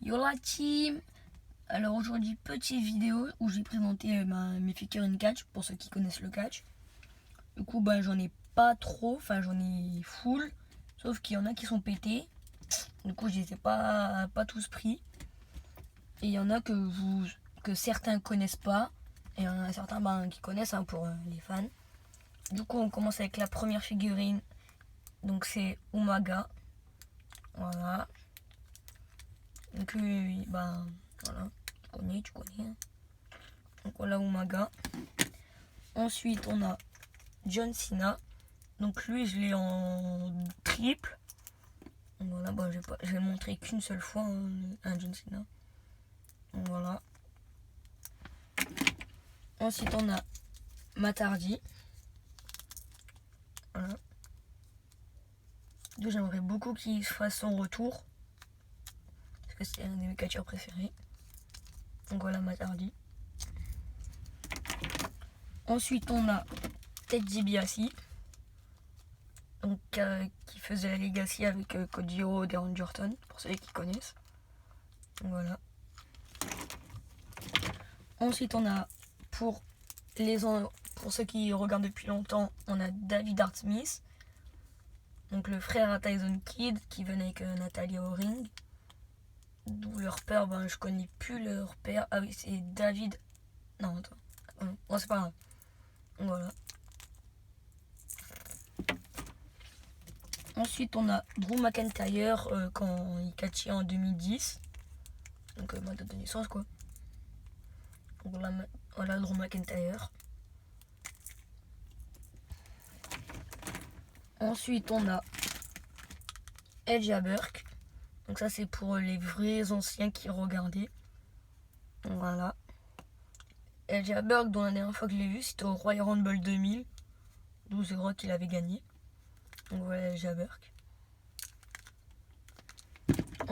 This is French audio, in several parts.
Yo la team. Alors aujourd'hui, petite vidéo où j'ai présenté mes figurines catch pour ceux qui connaissent le catch. Du coup, j'en ai pas trop, enfin j'en ai full, sauf qu'il y en a qui sont pétés. Du coup, je les ai pas tous pris. Et il y en a que certains connaissent pas, et il y en a certains qui connaissent pour les fans. Du coup, on commence avec la première figurine. Donc c'est Umaga. Voilà. Donc voilà, tu connais. Donc voilà Umaga. Ensuite on a John Cena. Donc lui je l'ai en triple. Donc voilà, je vais le montrer qu'une seule fois un John Cena. Donc voilà. Ensuite on a Matt Hardy. Voilà. Donc j'aimerais beaucoup qu'il fasse son retour. Parce que c'est un de mes catcheurs préférés. Donc voilà Matt Hardy. Ensuite on a Ted DiBiase. Donc qui faisait la Legacy avec Cody Rhodes et Randy Orton, pour ceux qui connaissent. Donc, voilà. Ensuite on a pour ceux qui regardent depuis longtemps, on a David Hart Smith, donc le frère à Tyson Kidd qui venait avec Natalya au ring. D'où leur père, je connais plus leur père. Ah oui, c'est David. Non, attends. Bon, c'est pas grave. Donc, voilà. Ensuite, on a Drew McIntyre quand il catchait en 2010. Donc, ma date de naissance, quoi. Donc, voilà Drew McIntyre. Ensuite, on a Edge Burke. Donc, ça, c'est pour les vrais anciens qui regardaient. Donc, voilà. Edge Burke, dont la dernière fois que je l'ai vu, c'était au Royal Rumble 2000. D'où je crois qu'il avait gagné. Donc, voilà Edge Burke.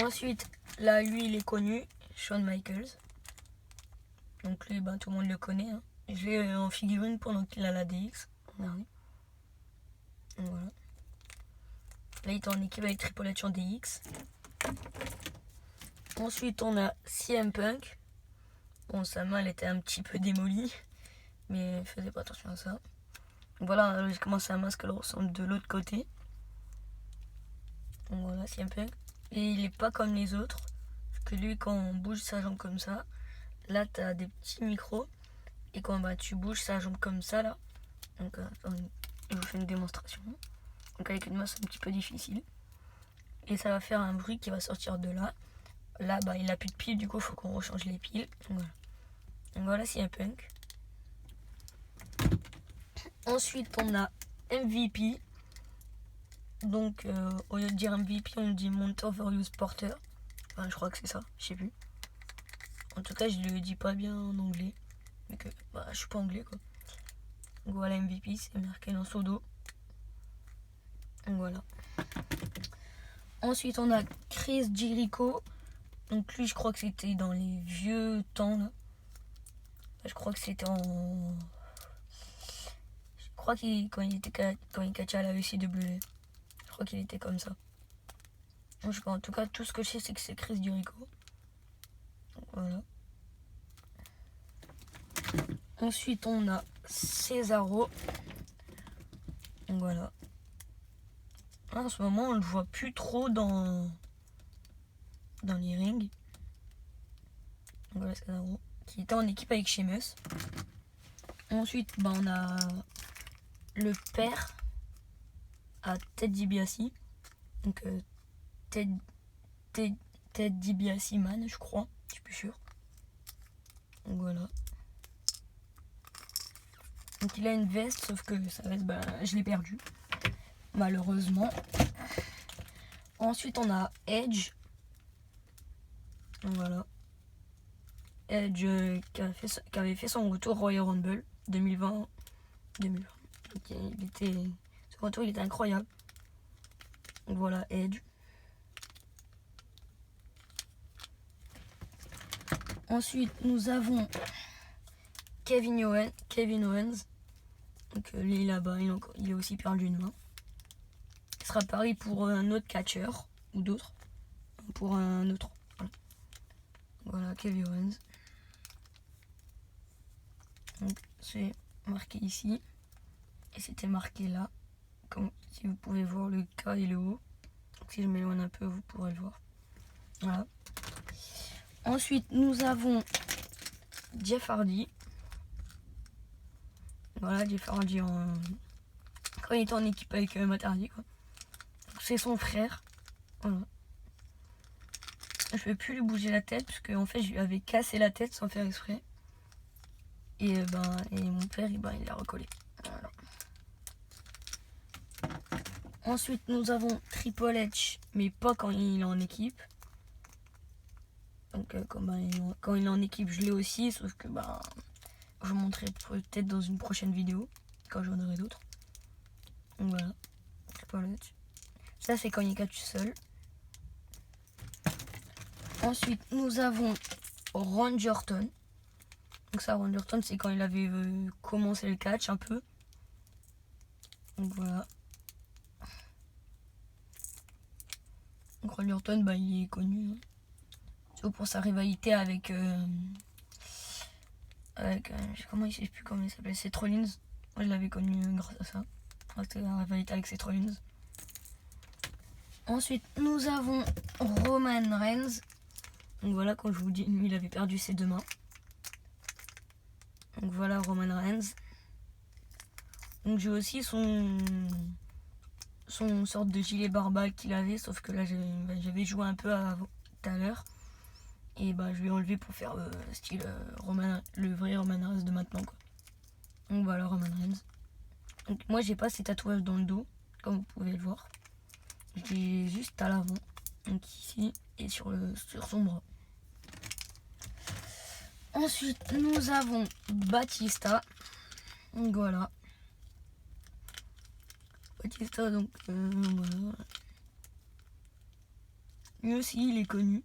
Ensuite, là, lui, il est connu, Shawn Michaels. Donc lui, tout le monde le connaît. Hein. Je l'ai en figurine pendant qu'il a la DX. Regardez. Donc, voilà. Là, il est en équipe avec Triple H en DX. Ensuite, on a CM Punk. Bon, sa main, elle était un petit peu démolie. Mais faisait pas attention à ça. Donc, voilà, j'ai commencé à masque, elle ressemble de l'autre côté. Donc voilà, CM Punk. Et il est pas comme les autres. Parce que lui, quand on bouge sa jambe comme ça, là, tu as des petits micros. Et quand tu bouges sa jambe comme ça, là. Donc, je vous fais une démonstration. Donc, avec une main, c'est un petit peu difficile. Et ça va faire un bruit qui va sortir de là. Là, il n'a plus de piles, du coup, il faut qu'on rechange les piles. Donc voilà, c'est un punk. Ensuite, on a MVP. Donc, au lieu de dire MVP, on dit Monster Various Porter. Enfin, je crois que c'est ça, je sais plus. En tout cas, je le dis pas bien en anglais. Mais que, je suis pas anglais, quoi. Donc voilà, MVP, c'est marqué dans son dos. Donc voilà. Ensuite, on a Chris Jericho. Donc lui, je crois que c'était dans les vieux temps, là. Je crois que c'était en... Je crois quand il catchait à la ECW. Je crois qu'il était comme ça. Donc, je sais pas, en tout cas, tout ce que je sais, c'est que c'est Chris Jericho. Donc, voilà. Ensuite, on a Cesaro. Donc voilà. En ce moment, on le voit plus trop dans les rings. Donc voilà, Cesaro, qui était en équipe avec Sheamus. Ensuite, on a le père à Ted DiBiase. Donc Ted DiBiase Man, je crois. Je suis plus sûr. Donc voilà. Donc il a une veste, sauf que sa veste, je l'ai perdue. Malheureusement. Ensuite, on a Edge. Donc voilà. Edge qui avait fait son retour Royal Rumble 2020. Donc, ce retour, il était incroyable. Donc voilà, Edge. Ensuite, nous avons Kevin Owens. Donc lui là-bas, il est aussi perdu une main. Ce sera pareil pour un autre catcheur ou d'autres. Pour un autre. Voilà. voilà, Kevin Owens. Donc c'est marqué ici. Et c'était marqué là. Comme si vous pouvez voir le K et le O. Donc, si je m'éloigne un peu, vous pourrez le voir. Voilà. Ensuite, nous avons Jeff Hardy. Voilà, Jeff Hardy quand il était en équipe avec Matt Hardy, quoi. C'est son frère. Voilà. Je peux plus lui bouger la tête parce qu'en fait je lui avais cassé la tête sans faire exprès. Et mon père il l'a recollé. Voilà. Ensuite nous avons Triple H, mais pas quand il est en équipe. Donc quand il est en équipe je l'ai aussi, sauf que je vous montrerai peut-être dans une prochaine vidéo quand j'en aurai d'autres. Donc voilà, Triple H. Ça c'est quand il est catch seul. Ensuite, nous avons Randy Orton. Donc ça, Randy Orton, c'est quand il avait commencé le catch un peu. Donc voilà. Donc Randy Orton, il est connu. Surtout pour sa rivalité avec... je sais plus comment il s'appelle. Seth Rollins. Moi, je l'avais connu grâce à ça. C'était la rivalité avec Seth Rollins. Ensuite, nous avons Roman Reigns. Donc voilà, quand je vous dis, lui, il avait perdu ses deux mains. Donc voilà, Roman Reigns. Donc j'ai aussi son sorte de gilet barbare qu'il avait, sauf que là j'avais joué un peu tout à l'heure. Et je l'ai enlevé pour faire style le vrai Roman Reigns de maintenant, quoi. Donc voilà, Roman Reigns. Donc moi j'ai pas ces tatouages dans le dos, comme vous pouvez le voir. J'ai juste à l'avant, donc ici, et sur son bras. Ensuite, nous avons Batista. Donc voilà. Batista, donc voilà. Lui aussi, il est connu.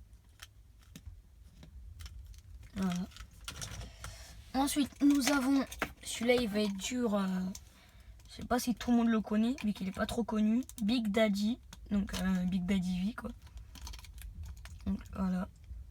Voilà. Ensuite, nous avons... Celui-là, il va être dur. Je sais pas si tout le monde le connaît, mais qu'il est pas trop connu. Big Daddy. Donc Big Daddy V, quoi. Donc voilà.